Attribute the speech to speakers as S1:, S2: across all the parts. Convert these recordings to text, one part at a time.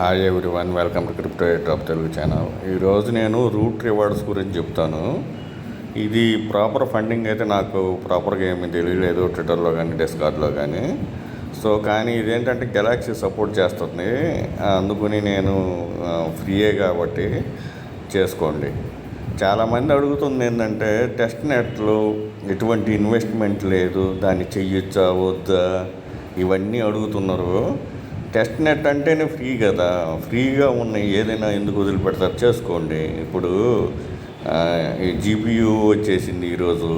S1: Hi everyone, welcome to crypto drop Telugu channel. ఈరోజు నేను route rewards గురించి చెప్తాను. ఇది ప్రాపర్ ఫండింగ్ అయితే నాకు ప్రాపర్గా ఏమీ తెలియలేదు ట్విట్టర్లో కానీ డిస్కార్డ్లో కానీ. కానీ ఇదేంటంటే గెలాక్సీ సపోర్ట్ చేస్తుంది, అందుకని నేను ఫ్రీయే కాబట్టి చేసుకోండి. చాలామంది అడుగుతుంది ఏంటంటే టెస్ట్ నెట్లో ఎటువంటి ఇన్వెస్ట్మెంట్ లేదు, దాన్ని చెయ్యొచ్చా వద్దా ఇవన్నీ అడుగుతున్నారు. టెస్ట్ నెట్ అంటేనే ఫ్రీ కదా, ఫ్రీగా ఉన్నాయి ఏదైనా ఎందుకు వదిలిపెడతారు, చేసుకోండి. ఇప్పుడు ఈ జీపీయూ వచ్చేసింది ఈరోజు,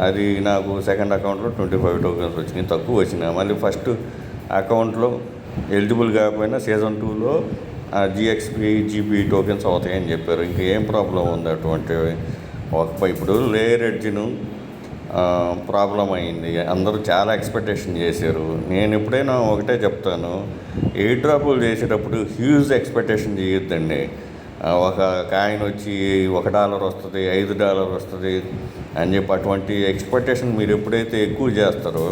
S1: అది నాకు సెకండ్ అకౌంట్లో 25 టోకెన్స్ వచ్చినాయి, తక్కువ వచ్చినాయి. మళ్ళీ ఫస్ట్ అకౌంట్లో ఎలిజిబుల్ కాకపోయినా సీజన్ 2లో జిఎక్స్పీ జీపీ టోకెన్స్ అవుతాయని చెప్పారు. ఇంకా ఏం ప్రాబ్లం ఉంది అటువంటి ఇప్పుడు లేయర్ ఎడ్జ్ను ప్రాబ్లం అయింది, అందరూ చాలా ఎక్స్పెక్టేషన్ చేశారు. నేను ఎప్పుడైనా ఒకటే చెప్తాను, ఎయిర్ డ్రాపులు చేసేటప్పుడు హ్యూజ్ ఎక్స్పెక్టేషన్ చేయొద్దండి. ఒక కాయిన్ వచ్చి $1 వస్తుంది, $5 వస్తుంది అని చెప్పి అటువంటి ఎక్స్పెక్టేషన్ మీరు ఎప్పుడైతే ఎక్కువ చేస్తారో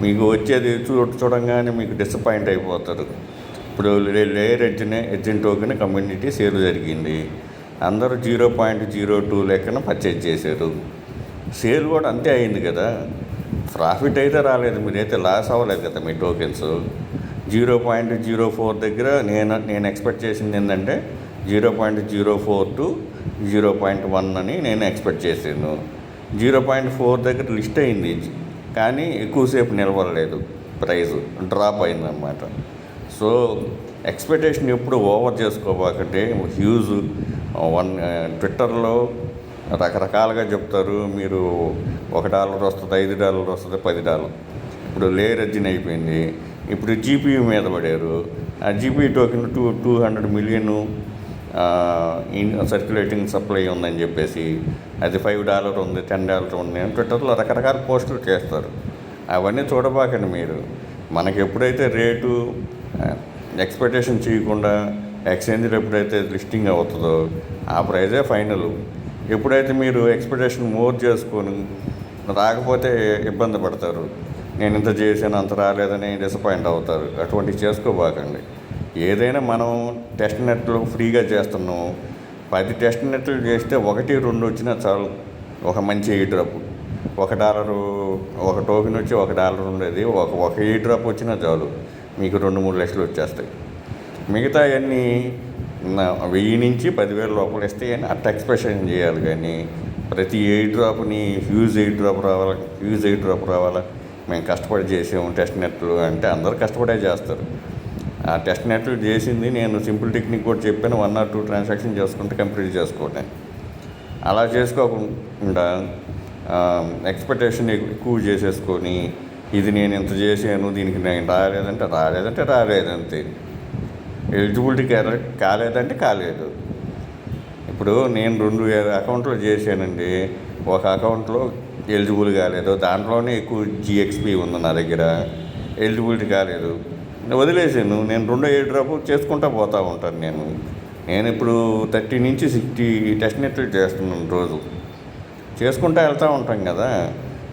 S1: మీకు వచ్చేది చూడంగానే మీకు డిసప్పాయింట్ అయిపోతారు. ఇప్పుడు layer edged token community sale జరిగింది, అందరూ 0.02 లెక్కన పర్చేజ్ చేశారు. సేల్ కూడా అంతే అయింది కదా, ప్రాఫిట్ అయితే రాలేదు, మీరైతే లాస్ అవ్వలేదు కదా. మీ టోకెన్స్ 0.04 దగ్గర నేను ఎక్స్పెక్ట్ చేసింది ఏంటంటే 0.04 to 0.1 అని నేను ఎక్స్పెక్ట్ చేశాను. 0.4 దగ్గర లిస్ట్ అయింది, కానీ ఎక్కువసేపు నిలవలేదు, ప్రైస్ డ్రాప్ అయిందన్నమాట. ఎక్స్పెక్టేషన్ ఎప్పుడు ఓవర్ చేసుకోబాకంటే హ్యూజ్ ట్విట్టర్లో రకరకాలుగా చెప్తారు. మీరు $1 వస్తుంది, $5 వస్తుంది, $10. ఇప్పుడు లేయర్ ఎడ్జిన్ అయిపోయింది, ఇప్పుడు జీపీయూ మీద పడారు. ఆ GPU token 200 million circulating supply ఉందని చెప్పేసి అది $5 ఉంది, $10 ఉంది అని ట్విట్టర్లో రకరకాల పోస్టులు చేస్తారు. అవన్నీ చూడబాకండి మీరు. మనకి ఎప్పుడైతే రేటు ఎక్స్పెక్టేషన్ చేయకుండా ఎక్స్చేంజ్లో ఎప్పుడైతే లిస్టింగ్ అవుతుందో ఆ ప్రైజే ఫైనల్. ఎప్పుడైతే మీరు ఎక్స్పెక్టేషన్ మోర్ చేసుకొని రాకపోతే ఇబ్బంది పడతారు, నేను ఇంత చేశాను అంత రాలేదని డిసప్పాయింట్ అవుతారు. అటువంటివి చేసుకోబాకండి. ఏదైనా మనం టెస్ట్ నెట్లు ఫ్రీగా చేస్తున్నాం, 10 టెస్ట్ నెట్లు చేస్తే 1-2 వచ్చినా చాలు. ఒక మంచి ఎయిర్ డ్రాప్ $1 ఒక టోకెన్ వచ్చి $1 ఉండేది, ఒక ఎయిర్ డ్రాప్ వచ్చినా చాలు, మీకు 2-3 లక్షలు వచ్చేస్తాయి. మిగతా అన్నీ 1000 నుంచి 10,000 లోపల ఇస్తే అని అట్ట ఎక్స్పెక్టేషన్ చేయాలి. కానీ ప్రతి ఎయిర్ డ్రాప్ని హ్యూజ్ ఎయిర్ డ్రాప్ రావాలా మేము కష్టపడి చేసాము టెస్ట్ నెట్లు అంటే అందరూ కష్టపడే చేస్తారు. ఆ టెస్ట్ నెట్లు చేసింది నేను సింపుల్ టెక్నిక్ కూడా చెప్పాను, 1 or 2 ట్రాన్సాక్షన్ చేసుకుంటే కంప్లీట్ చేసుకోండి. అలా చేసుకోకుండా ఎక్స్పెక్టేషన్ ఎక్కువ చేసేసుకొని ఇది నేను ఇంత చేశాను దీనికి నేను రాలేదంటే రాలేదంతే, ఎలిజిబిలిటీ కాలేదంటే కాలేదు. ఇప్పుడు నేను 2 అకౌంట్లో చేశానండి, ఒక అకౌంట్లో ఎలిజిబుల్ కాలేదు, దాంట్లోనే ఎక్కువ జిఎక్స్పీ ఉంది నా దగ్గర, ఎలిజిబిలిటీ కాలేదు, వదిలేసాను. నేను 2 ఎయిర్ డ్రాప్ చేసుకుంటూ పోతూ ఉంటాను. నేను ఇప్పుడు 30 నుంచి 60 టెస్ట్ నెట్లు చేస్తున్నాను, రోజు చేసుకుంటూ వెళ్తూ ఉంటాం కదా,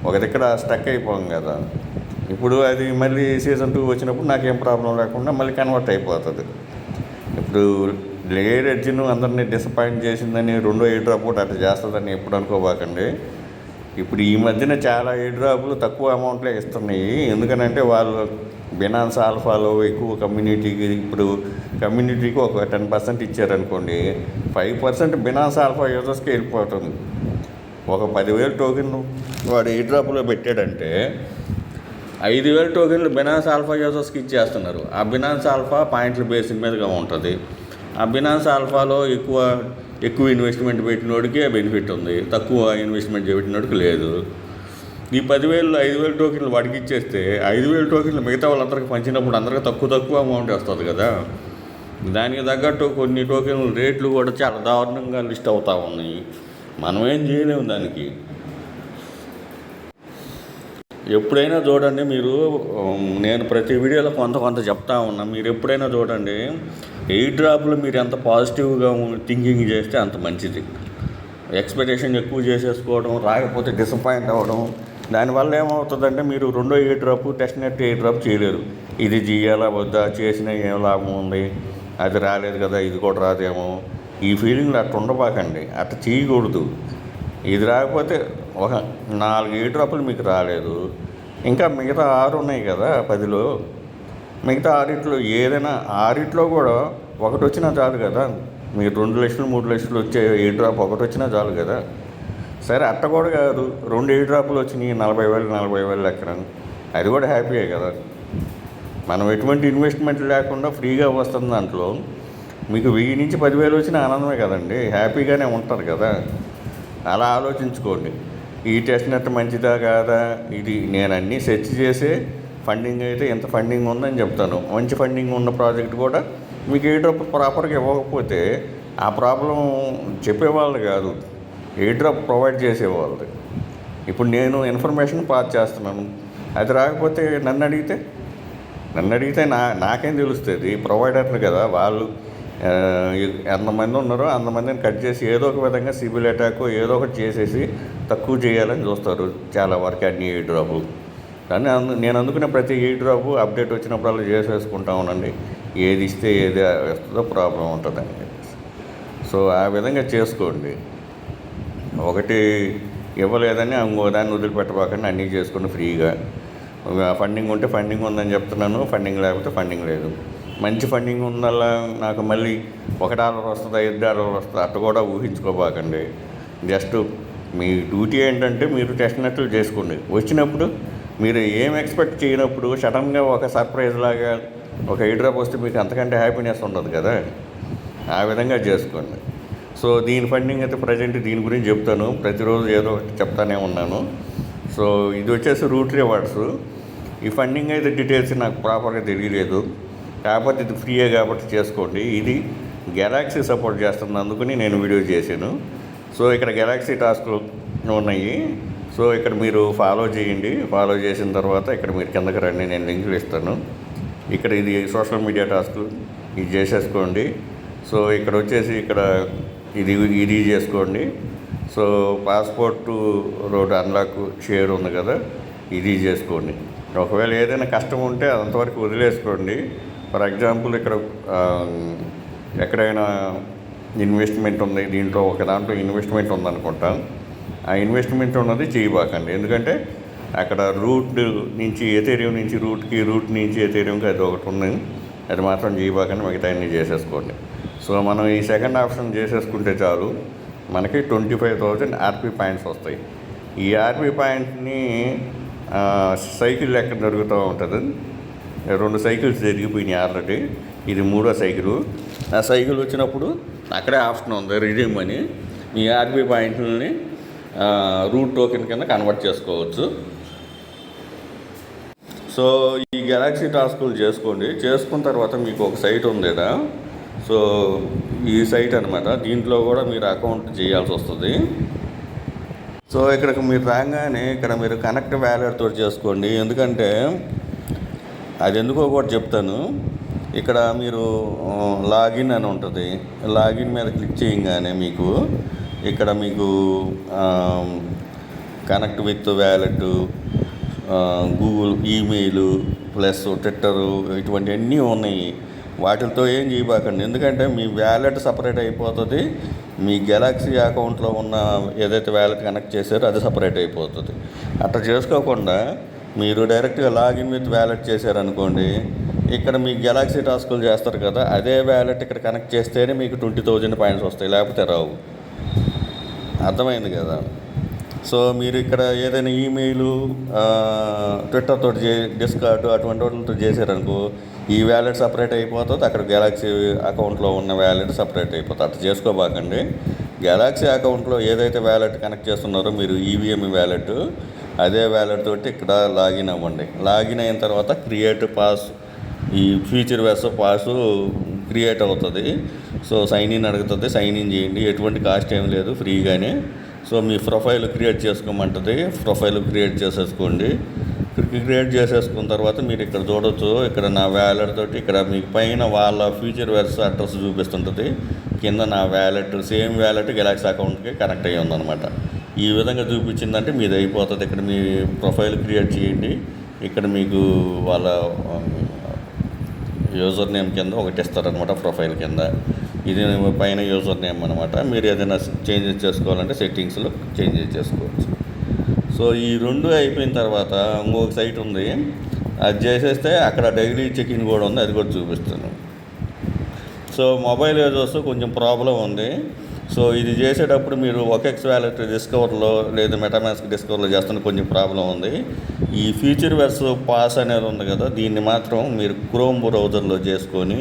S1: ఒక దగ్గర స్టక్ అయిపోం కదా. ఇప్పుడు అది మళ్ళీ సీజన్ 2 వచ్చినప్పుడు నాకేం ప్రాబ్లం లేకుండా మళ్ళీ కన్వర్ట్ అయిపోతుంది. ఇప్పుడు లేయర్ ఎడ్జిన్ అందరినీ డిసప్పాయింట్ చేసిందని 2 ఎయిర్ డ్రాప్ కూడా అట్లా చేస్తుందని ఎప్పుడు అనుకోబాకండి. ఇప్పుడు ఈ మధ్యన చాలా ఎయిర్ డ్రాపులు తక్కువ అమౌంట్లే ఇస్తున్నాయి. ఎందుకనంటే వాళ్ళు బినాన్స్ ఆల్ఫాలో ఎక్కువ కమ్యూనిటీకి ఒక 10% ఇచ్చారనుకోండి, 5% బినాన్స్ ఆల్ఫా యూజర్స్కి వెళ్ళిపోతుంది. ఒక 10,000 టోకెన్ వాడు ఎయిర్ డ్రాప్లో పెట్టాడంటే 5,000 టోకెన్లు బినాన్స్ ఆల్ఫా యూజర్స్కి ఇచ్చేస్తున్నారు. ఆ బినాన్స్ ఆల్ఫా పాయింట్ల బేసిక్ మీదగా ఉంటుంది. ఆ బినాన్స్ ఆల్ఫాలో ఎక్కువ ఇన్వెస్ట్మెంట్ పెట్టినోడికి బెనిఫిట్ ఉంది, తక్కువ ఇన్వెస్ట్మెంట్ పెట్టినోడికి లేదు. ఈ 10,000 5,000 టోకెన్లు వాడికి ఇచ్చేస్తే 5,000 టోకెన్లు మిగతా వాళ్ళందరికీ పంచినప్పుడు అందరికీ తక్కువ అమౌంట్ వస్తుంది కదా. దానికి తగ్గట్టు కొన్ని టోకెన్లు రేట్లు కూడా చాలా దారుణంగా లిస్ట్ అవుతూ ఉన్నాయి. మనం ఏం చేయలేము దానికి. ఎప్పుడైనా చూడండి మీరు, నేను ప్రతి వీడియోలో కొంత చెప్తా ఉన్నా, మీరు ఎప్పుడైనా చూడండి ఎయిర్ డ్రాప్లు మీరు ఎంత పాజిటివ్గా థింకింగ్ చేస్తే అంత మంచిది. ఎక్స్పెక్టేషన్ ఎక్కువ చేసేసుకోవడం, రాకపోతే డిసప్పాయింట్ అవ్వడం దానివల్ల ఏమవుతుందంటే మీరు రెండో air drop test net air drop చేయలేరు. ఇది చేయాలా వద్దా, చేసినా ఏం లాభం ఉంది, అది రాలేదు కదా ఇది కూడా రాదేమో, ఈ ఫీలింగ్లు అట్లా ఉండబాకండి, అట్లా చేయకూడదు. ఇది రాకపోతే ఒక 4 ఎయిర్ డ్రాపులు మీకు రాలేదు, ఇంకా మిగతా 6 ఉన్నాయి కదా 10లో, మిగతా 6 ఏదైనా 6 కూడా ఒకటి వచ్చినా చాలు కదా. మీరు 2 లక్షలు 3 లక్షలు వచ్చే ఎయిర్ డ్రాప్ ఒకటి వచ్చినా చాలు కదా. సరే అట్ట కూడా కాదు, 2 ఎయిర్ డ్రాపులు వచ్చినాయి 40,000 లెక్కన, అది కూడా హ్యాపీయే కదా. మనం ఎటువంటి ఇన్వెస్ట్మెంట్ లేకుండా ఫ్రీగా వస్తుంది దాంట్లో, మీకు 1000 నుంచి 10,000 వచ్చిన ఆనందమే కదండి, హ్యాపీగానే ఉంటారు కదా. అలా ఆలోచించుకోండి. ఈ టెస్ట్ నెట్ మంచిదా కాదా, ఇది నేను అన్నీ సెర్చ్ చేసే ఫండింగ్ అయితే ఎంత ఫండింగ్ ఉందని చెప్తాను. మంచి ఫండింగ్ ఉన్న ప్రాజెక్ట్ కూడా మీకు ఎయిర్ డ్రాప్ ప్రాపర్గా ఇవ్వకపోతే ఆ ప్రాబ్లం చెప్పేవాళ్ళు కాదు, ఎయిర్ డ్రాప్ ప్రొవైడ్ చేసేవాళ్ళు. ఇప్పుడు నేను ఇన్ఫర్మేషన్ పాస్ చేస్తున్నాను, అది రాకపోతే నన్ను అడిగితే నాకేం తెలుస్తుంది, ప్రొవైడర్లు కదా వాళ్ళు. ఎంతమంది ఉన్నారో అంతమందిని కట్ చేసి ఏదో ఒక విధంగా సిబిల్ అటాక్ ఏదో ఒకటి చేసేసి తక్కువ చేయాలని చూస్తారు చాలా వరకు అన్ని ఎయిర్ డ్రాపులు. కానీ నేను అందుకునే ప్రతి ఎయిర్ డ్రాపు అప్డేట్ వచ్చినప్పుడు చేసేసుకుంటా ఉండండి, ఏది ఇస్తే ఏది వస్తుందో ప్రాబ్లం ఉంటుందని. సో ఆ విధంగా చేసుకోండి. ఒకటి ఇవ్వలేదని ఇంకో దాన్ని వదిలిపెట్టబాకండి, అన్నీ చేసుకుని ఫ్రీగా. ఫండింగ్ ఉంటే ఫండింగ్ ఉందని చెప్తున్నాను, ఫండింగ్ లేకపోతే ఫండింగ్ లేదు. మంచి ఫండింగ్ ఉందల్లా నాకు మళ్ళీ $1 వస్తుందా $2 వస్తుందా అట్ట కూడా ఊహించుకోబాకండి. జస్ట్ మీ డ్యూటీ ఏంటంటే మీరు టెస్ట్ నెట్లు చేసుకోండి. వచ్చినప్పుడు మీరు ఏం ఎక్స్పెక్ట్ చేయనప్పుడు సడన్గా ఒక సర్ప్రైజ్ లాగా ఒక ఎయిర్ డ్రాప్ వస్తే మీకు అంతకంటే హ్యాపీనెస్ ఉండదు కదా, ఆ విధంగా చేసుకోండి. సో దీని ఫండింగ్ అయితే ప్రజెంట్ దీని గురించి చెప్తాను, ప్రతిరోజు ఏదో ఒకటి చెప్తానే ఉన్నాను. సో ఇది వచ్చేసి రూట్ రివార్డ్స్. ఈ ఫండింగ్ అయితే డీటెయిల్స్ నాకు ప్రాపర్గా తెలియలేదు, కాకపోతే ఇది ఫ్రీయే కాబట్టి చేసుకోండి. ఇది గెలాక్సీ సపోర్ట్ చేస్తుంది, అందుకని నేను వీడియో చేశాను. సో ఇక్కడ గెలాక్సీ టాస్క్లు ఉన్నాయి. సో ఇక్కడ మీరు ఫాలో చేయండి, ఫాలో చేసిన తర్వాత ఇక్కడ మీరు కిందకి రండి, నేను లింకులు ఇస్తాను. ఇక్కడ ఇది సోషల్ మీడియా టాస్క్లు, ఇది చేసేసుకోండి. సో ఇక్కడ వచ్చేసి ఇక్కడ ఇది చేసుకోండి. So passport road unlock share ఉంది కదా, ఇది చేసుకోండి. ఒకవేళ ఏదైనా కష్టం ఉంటే అంతవరకు వదిలేసుకోండి. ఫర్ ఎగ్జాంపుల్ ఇక్కడ ఎక్కడైనా ఇన్వెస్ట్మెంట్ ఉంది, దీంట్లో ఒక దాంట్లో ఇన్వెస్ట్మెంట్ ఉందనుకుంటా, ఆ ఇన్వెస్ట్మెంట్ ఉన్నది చేయబాకండి. ఎందుకంటే అక్కడ రూట్ నుంచి ఎథేరియం నుంచి రూట్ నుంచి ఎథేరియంకి అది ఒకటి ఉంది, అది మాత్రం చేయబాకండి, మిగతా అన్నీ చేసేసుకోండి. సో మనం ఈ సెకండ్ ఆప్షన్ చేసేసుకుంటే చాలు, మనకి 25,000 ఆర్పీ పాయింట్స్ వస్తాయి. ఈ ఆర్పీ పాయింట్ని సైకిల్ లెక్క జరుగుతూ ఉంటుంది. 2 సైకిల్స్ జరిగిపోయినాయి ఆల్రెడీ, ఇది 3వ సైకిల్. ఆ సైకిల్ వచ్చినప్పుడు అక్కడే ఆప్షన్ ఉంది రిడీమ్ అని, ఈ ఆర్బీ పాయింట్లని రూట్ టోకెన్ కింద కన్వర్ట్ చేసుకోవచ్చు. సో ఈ గెలాక్సీ టాస్కులు చేసుకోండి. చేసుకున్న తర్వాత మీకు ఒక సైట్ ఉంది కదా, సో ఈ సైట్ అనమాట, దీంట్లో కూడా మీరు అకౌంట్ చేయాల్సి వస్తుంది. సో ఇక్కడికి మీరు రాగానే ఇక్కడ మీరు కనెక్ట్ వ్యాలెట్ తోటి చేసుకోండి. ఎందుకంటే అది ఎందుకో కూడా చెప్తాను. ఇక్కడ మీరు లాగిన్ అని ఉంటుంది, లాగిన్ మీద క్లిక్ చేయగానే మీకు ఇక్కడ మీకు connect with wallet, Google email plus Twitter ఇటువంటివన్నీ ఉన్నాయి. వాటితో ఏం చేయబాకండి, ఎందుకంటే మీ వ్యాలెట్ సపరేట్ అయిపోతుంది, మీ గెలాక్సీ అకౌంట్లో ఉన్న ఏదైతే వ్యాలెట్ కనెక్ట్ చేశారో అది సపరేట్ అయిపోతుంది. అట్లా చేసుకోకుండా మీరు డైరెక్ట్గా లాగిన్ విత్ వ్యాలెట్ చేశారనుకోండి, ఇక్కడ మీ గెలాక్సీ టాస్కులు చేస్తారు కదా, అదే వ్యాలెట్ ఇక్కడ కనెక్ట్ చేస్తేనే మీకు 20,000 పాయింట్స్ వస్తాయి, లేకపోతే రావు. అర్థమైంది కదా. సో మీరు ఇక్కడ ఏదైనా ఈమెయిల్ ట్విట్టర్ తోటి డిస్కార్డ్ అటువంటి వాటితో చేశారనుకో, ఈ వ్యాలెట్ సపరేట్ అయిపోతుంది, అక్కడ గెలాక్సీ అకౌంట్లో ఉన్న వ్యాలెట్ సపరేట్ అయిపోతుంది. అట్లా చేసుకోబాకండి. గెలాక్సీ అకౌంట్లో ఏదైతే వ్యాలెట్ కనెక్ట్ చేస్తున్నారో మీరు ఈవీఎం వ్యాలెట్, అదే వ్యాలెట్ తోటి ఇక్కడ లాగిన్ అవ్వండి. లాగిన్ అయిన తర్వాత క్రియేట్ పాస్, ఈ ఫ్యూచర్ వెస్ పాస్ క్రియేట్ అవుతుంది. సో సైన్ ఇన్ అడుగుతుంది, సైన్ ఇన్ చేయండి, ఎటువంటి కాస్ట్ ఏం లేదు, ఫ్రీగానే. సో మీ ప్రొఫైల్ క్రియేట్ చేసుకోమంటుంది, ప్రొఫైల్ క్రియేట్ చేసేసుకోండి. క్రియేట్ చేసేసుకున్న తర్వాత మీరు ఇక్కడ చూడవచ్చు, ఇక్కడ నా వ్యాలెట్ తోటి ఇక్కడ మీకు పైన వాళ్ళ ఫ్యూచర్ వెర్స్ అడ్రస్ చూపిస్తుంటుంది, కింద నా వ్యాలెట్ సేమ్ వ్యాలెట్ గెలాక్సీ అకౌంట్కి కనెక్ట్ అయ్యి ఉందన్నమాట. ఈ విధంగా చూపించిందంటే మీది అయిపోతుంది. ఇక్కడ మీ ప్రొఫైల్ క్రియేట్ చేయండి. ఇక్కడ మీకు వాళ్ళ యూజర్ నేమ్ కింద ఒకటి ఇస్తారనమాట, ప్రొఫైల్ కింద. ఇది పైన యూజర్ నేమ్ అనమాట. మీరు ఏదైనా చేంజెస్ చేసుకోవాలంటే సెట్టింగ్స్లో చేంజెస్ చేసుకోవచ్చు. సో ఈ రెండు అయిపోయిన తర్వాత ఇంకొక సైట్ ఉంది, అది చేసేస్తే అక్కడ డైలీ చెక్-ఇన్ కూడా ఉంది, అది కూడా చూపిస్తాను. సో మొబైల్ యూజర్స్ కొంచెం ప్రాబ్లం ఉంది. సో ఇది చేసేటప్పుడు మీరు OKX వ్యాలెట్ డిస్కవర్లో లేదా మెటామాస్క్ డిస్కవర్లో చేస్తున్న కొంచెం ప్రాబ్లం ఉంది. ఈ ఫీచర్ వెర్స్ పాస్ అనేది ఉంది కదా, దీన్ని మాత్రం మీరు క్రోమ్ బ్రౌజర్లో చేసుకొని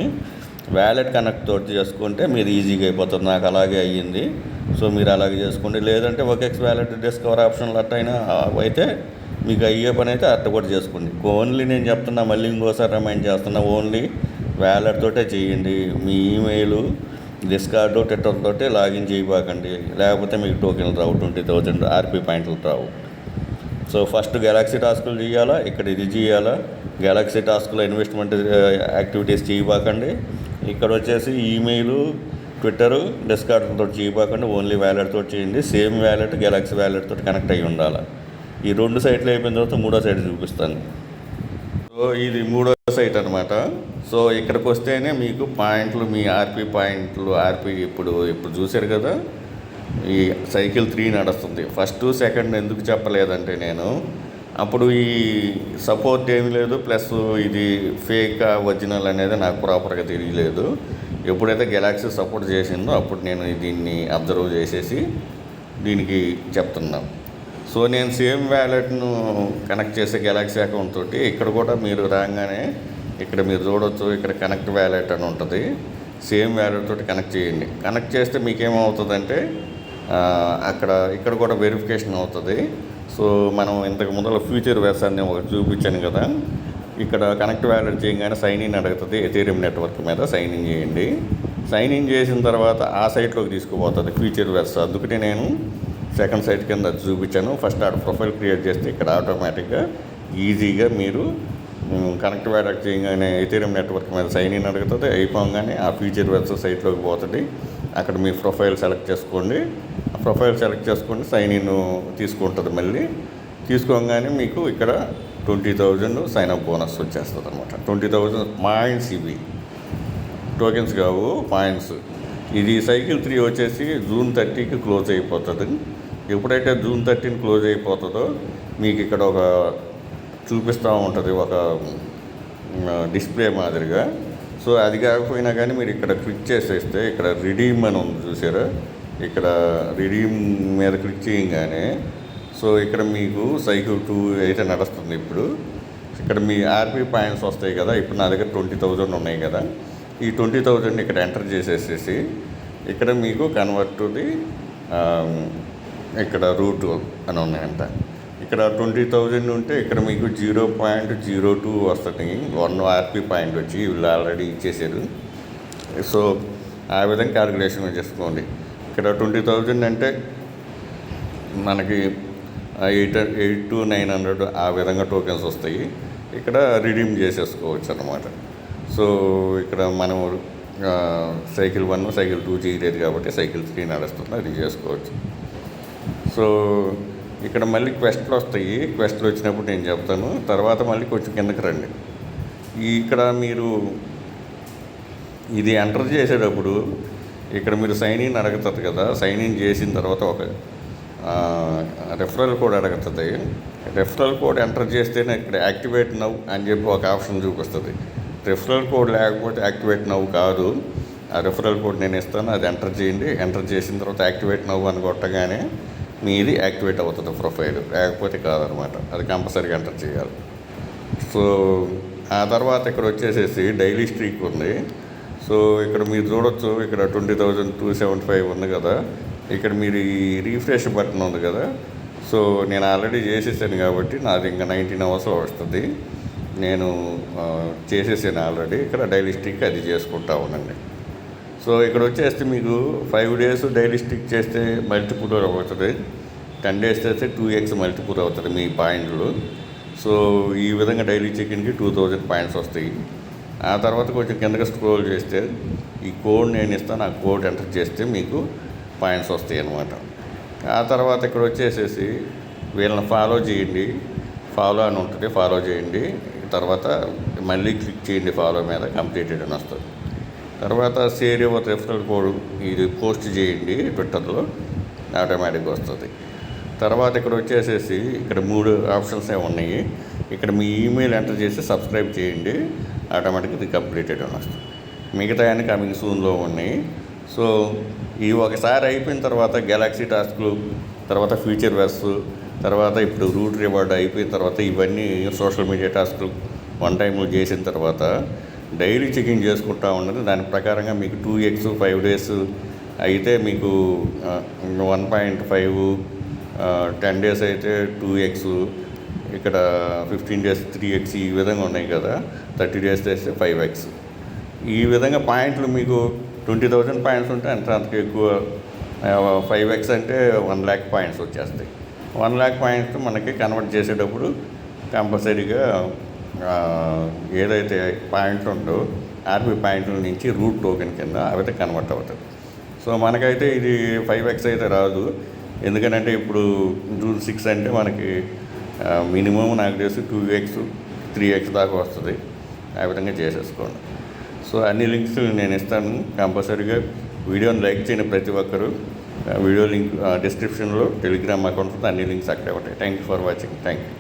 S1: వ్యాలెట్ కనెక్ట్ తోటి చేసుకుంటే మీరు ఈజీగా అయిపోతుంది. నాకు అలాగే అయ్యింది. సో మీరు అలాగే చేసుకోండి. లేదంటే OKX వ్యాలెట్ డిస్కవర్ ఆప్షన్లు అట్టయినా అయితే మీకు అయ్యే పని అయితే అట్ట కూడా చేసుకోండి. ఓన్లీ నేను చెప్తున్నా, మళ్ళీ ఇంకోసారి రిమైండ్ చేస్తున్నా, ఓన్లీ వ్యాలెట్ తోటే చేయండి. మీ ఈమెయిల్, డిస్కార్డు, ట్విట్టర్ తోటి లాగిన్ చేయబాకండి. లేకపోతే మీకు టోకెన్లు రావు, 20,000 RP పాయింట్లు రావు. సో ఫస్ట్ గెలాక్సీ టాస్కులు చేయాలా, ఇక్కడ ఇది చేయాలా. గెలాక్సీ టాస్క్లో ఇన్వెస్ట్మెంట్ యాక్టివిటీస్ చేయబాకండి. ఇక్కడ వచ్చేసి ఈమెయిల్, ట్విట్టరు, డిస్కార్డ్తో చేయబాకండి. ఓన్లీ వ్యాలెట్ తోటి చేయండి. సేమ్ వ్యాలెట్ గెలాక్సీ వ్యాలెట్ తోటి కనెక్ట్ అయ్యి ఉండాలి. ఈ 2 సైట్లు అయిపోయిన తర్వాత 3వ సైట్ చూపిస్తాను. సో ఇది 3వ సైట్ అనమాట. సో ఇక్కడికి వస్తేనే మీకు పాయింట్లు, మీ ఆర్పీ పాయింట్లు, ఇప్పుడు చూశారు కదా, ఈ సైకిల్ 3 నడుస్తుంది. ఫస్ట్ సెకండ్ ఎందుకు చెప్పలేదంటే నేను అప్పుడు ఈ సపోర్ట్ ఏమీ లేదు, ప్లస్ ఇది ఫేక్ ఒరిజినల్ అనేది నాకు ప్రాపర్గా తెలియలేదు. ఎప్పుడైతే గెలాక్సీ సపోర్ట్ చేసిందో అప్పుడు నేను దీన్ని అబ్జర్వ్ చేసేసి దీనికి చెప్తున్నాను. సో నేను సేమ్ వ్యాలెట్ను కనెక్ట్ చేసే గెలాక్సీ అకౌంట్ తోటి ఇక్కడ కూడా మీరు రాగానే ఇక్కడ మీరు చూడవచ్చు, ఇక్కడ కనెక్ట్ వ్యాలెట్ అని ఉంటుంది. సేమ్ వ్యాలెట్ తోటి కనెక్ట్ చేయండి. కనెక్ట్ చేస్తే మీకేమవుతుందంటే ఇక్కడ కూడా వెరిఫికేషన్ అవుతుంది. సో మనం ఇంతకు ముందర ఫ్యూచర్ వెర్షన్ని ఒకటి చూపించాను కదా, ఇక్కడ కనెక్ట్ వ్యాలెట్ చేయగానే సైన్ ఇన్ అడుగుతుంది. ఎథీరియం నెట్వర్క్ మీద సైన్ ఇన్ చేయండి. సైన్ ఇన్ చేసిన తర్వాత ఆ సైట్లోకి తీసుకుపోతుంది ఫ్యూచర్ వెర్స్. అందుకనే నేను సెకండ్ సైట్ కింద చూపించాను. ఫస్ట్ ఆడ ప్రొఫైల్ క్రియేట్ చేస్తే ఇక్కడ ఆటోమేటిక్గా ఈజీగా మీరు కనెక్ట్ వ్యాలెట్ చేయగానే ఎథీరియం నెట్వర్క్ మీద సైన్ ఇన్ అడుగుతుంది. అయిపోగానే ఆ ఫ్యూచర్ వెర్స్ సైట్లోకి పోతుంది. అక్కడ మీ ప్రొఫైల్ సెలెక్ట్ చేసుకోండి. ప్రొఫైల్ సెలెక్ట్ చేసుకొని సైన్ ఇన్ తీసుకుంటుంది. మళ్ళీ తీసుకోగానే మీకు ఇక్కడ 20,000 సైన్అప్ బోనస్ వచ్చేస్తుంది అనమాట. 20,000 పాయింట్స్, ఇవి టోకెన్స్ కావు, పాయింట్స్. ఇది సైకిల్ 3 వచ్చేసి జూన్ 30కి క్లోజ్ అయిపోతుంది. ఎప్పుడైతే జూన్ 13 క్లోజ్ అయిపోతుందో మీకు ఇక్కడ ఒక చూపిస్తూ ఉంటుంది, ఒక డిస్ప్లే మాదిరిగా. సో అది కాకపోయినా కానీ మీరు ఇక్కడ క్లిక్ చేసేస్తే ఇక్కడ రిడీమ్ అని ఉంది చూసారా, ఇక్కడ రిడీమ్ మీద క్లిక్ చేయగానే సో ఇక్కడ మీకు సైకిల్ 2 అయితే నడుస్తుంది. ఇప్పుడు ఇక్కడ మీ ఆర్పీ పాయింట్స్ వస్తాయి కదా, ఇప్పుడు నా దగ్గర 20,000 ఉన్నాయి కదా, ఈ 20,000 ఇక్కడ ఎంటర్ చేసేసేసి ఇక్కడ మీకు కన్వర్ట్ ది ఇక్కడ రూట్ అని ఉన్నాయంట. ఇక్కడ 20,000 ఉంటే ఇక్కడ మీకు 0.02 వస్తుంది, 1 ఆర్పీ పాయింట్ వచ్చి వీళ్ళు ఆల్రెడీ ఇచ్చేసారు. సో ఆ విధంగా క్యాలిక్యులేషన్ చేసుకోండి. ఇక్కడ 20,000 అంటే మనకి 8 to 900 ఆ విధంగా టోకెన్స్ వస్తాయి. ఇక్కడ రిడీమ్ చేసేసుకోవచ్చు అన్నమాట. సో ఇక్కడ మనం సైకిల్ 1, సైకిల్ 2 చేయలేదు కాబట్టి సైకిల్ 3 నడుస్తుంది, అది చేసుకోవచ్చు. సో ఇక్కడ మళ్ళీ క్వెస్ట్లు వస్తాయి. క్వెస్ట్లు వచ్చినప్పుడు నేను చెప్తాను. తర్వాత మళ్ళీ కొంచెం కిందకి రండి. ఇక్కడ మీరు ఇది ఎంటర్ చేసేటప్పుడు ఇక్కడ మీరు సైన్ ఇన్ అడుగుతుంది కదా, సైన్ ఇన్ చేసిన తర్వాత ఒక రెఫరల్ కోడ్ అడుగుతుంది. రెఫరల్ కోడ్ ఎంటర్ చేస్తేనే ఇక్కడ యాక్టివేట్ నవ్ అని చెప్పి ఒక ఆప్షన్ చూపిస్తుంది. రెఫరల్ కోడ్ లేకపోతే యాక్టివేట్ నవ్ కాదు. ఆ రెఫరల్ కోడ్ నేను ఇస్తాను, అది ఎంటర్ చేయండి. ఎంటర్ చేసిన తర్వాత యాక్టివేట్ నవ్ అని కొట్టగానే మీది యాక్టివేట్ అవుతుంది ప్రొఫైల్, లేకపోతే కాదనమాట. అది కంపల్సరీగా ఎంటర్ చేయాలి. సో ఆ తర్వాత ఇక్కడ వచ్చేసేసి డైలీ స్ట్రీక్ ఉంది. సో ఇక్కడ మీరు చూడొచ్చు, ఇక్కడ 20,275 ఉంది కదా, ఇక్కడ మీరు ఈ రీఫ్రెష్ బటన్ ఉంది కదా. సో నేను ఆల్రెడీ చేసేసాను కాబట్టి నాది ఇంకా 19 hours వస్తుంది. నేను చేసేసాను ఆల్రెడీ. ఇక్కడ డైలీ స్టిక్ అది చేసుకుంటా ఉండండి. సో ఇక్కడ వచ్చేస్తే మీకు 5 days డైలీ స్టిక్ చేస్తే మల్టిపుల్ అవుతుంది, 10 days చేస్తే 2x మల్టిపుల్ అవుతుంది మీ పాయింట్లు. సో ఈ విధంగా డైలీ చెకిన్కి 2,000 పాయింట్స్ వస్తాయి. ఆ తర్వాత కొంచెం కిందకి స్క్రోల్ చేస్తే ఈ కోడ్ నేను ఇస్తాను, ఆ కోడ్ ఎంటర్ చేస్తే మీకు పాయింట్స్ వస్తాయి అన్నమాట. ఆ తర్వాత ఇక్కడ వచ్చేసేసి వీళ్ళని ఫాలో చేయండి. ఫాలో అని ఉంటుంది, ఫాలో చేయండి. తర్వాత మళ్ళీ క్లిక్ చేయండి ఫాలో మీద, కంప్లీటెడ్ అని వస్తుంది. తర్వాత షేర్ యువర్ రెఫరల్ కోడ్ ఇది పోస్ట్ చేయండి ట్విట్టర్లో, ఆటోమేటిక్గా వస్తుంది. తర్వాత ఇక్కడ వచ్చేసేసి ఇక్కడ 3 ఆప్షన్స్ ఉన్నాయి. ఇక్కడ మీ ఈమెయిల్ ఎంటర్ చేసి సబ్స్క్రైబ్ చేయండి, ఆటోమేటిక్గా ఇది కంప్లీటెడ్ అని వస్తుంది. మిగతా అన్ని కమింగ్ సూన్లో ఉన్నాయి. సో ఇవి ఒకసారి అయిపోయిన తర్వాత గెలాక్సీ టాస్క్లు, తర్వాత ఫ్యూచర్ వెర్స్, తర్వాత ఇప్పుడు రూట్ రివార్డ్ అయిపోయిన తర్వాత ఇవన్నీ సోషల్ మీడియా టాస్క్లు 1 టైంలో చేసిన తర్వాత డైలీ చెకింగ్ చేసుకుంటూ ఉన్నది. దాని ప్రకారంగా మీకు 2x 5 డేస్ అయితే మీకు 1.5, 10 డేస్ అయితే 2x, ఇక్కడ 15 డేస్ 3x, ఈ విధంగా ఉన్నాయి కదా. 30 డేస్ చేస్తే 5x. ఈ విధంగా పాయింట్లు మీకు 20,000 పాయింట్స్ ఉంటే అంతకు ఎక్కువ. 5x అంటే 1,00,000 పాయింట్స్ వచ్చేస్తాయి. 1,00,000 పాయింట్స్ మనకి కన్వర్ట్ చేసేటప్పుడు కంపల్సరీగా ఏదైతే పాయింట్లు ఉందో ఆర్బీ పాయింట్ల నుంచి రూట్ టోకెన్ కింద అవైతే కన్వర్ట్ అవుతుంది. సో మనకైతే ఇది 5x అయితే రాదు. ఎందుకంటే ఇప్పుడు June 6 అంటే మనకి మినిమం నాకు తెలిసి 2x 3x దాకా వస్తుంది. ఆ విధంగా చేసేసుకోండి. సో అన్ని లింక్స్ నేను ఇస్తాను. కంపల్సరీగా వీడియోని లైక్ చేయండి ప్రతి ఒక్కరు. వీడియో లింక్ డిస్క్రిప్షన్లో టెలిగ్రామ్ అకౌంట్ అన్ని లింక్స్ అక్కడే ఉంటాయి. Thank you for watching. Thank you.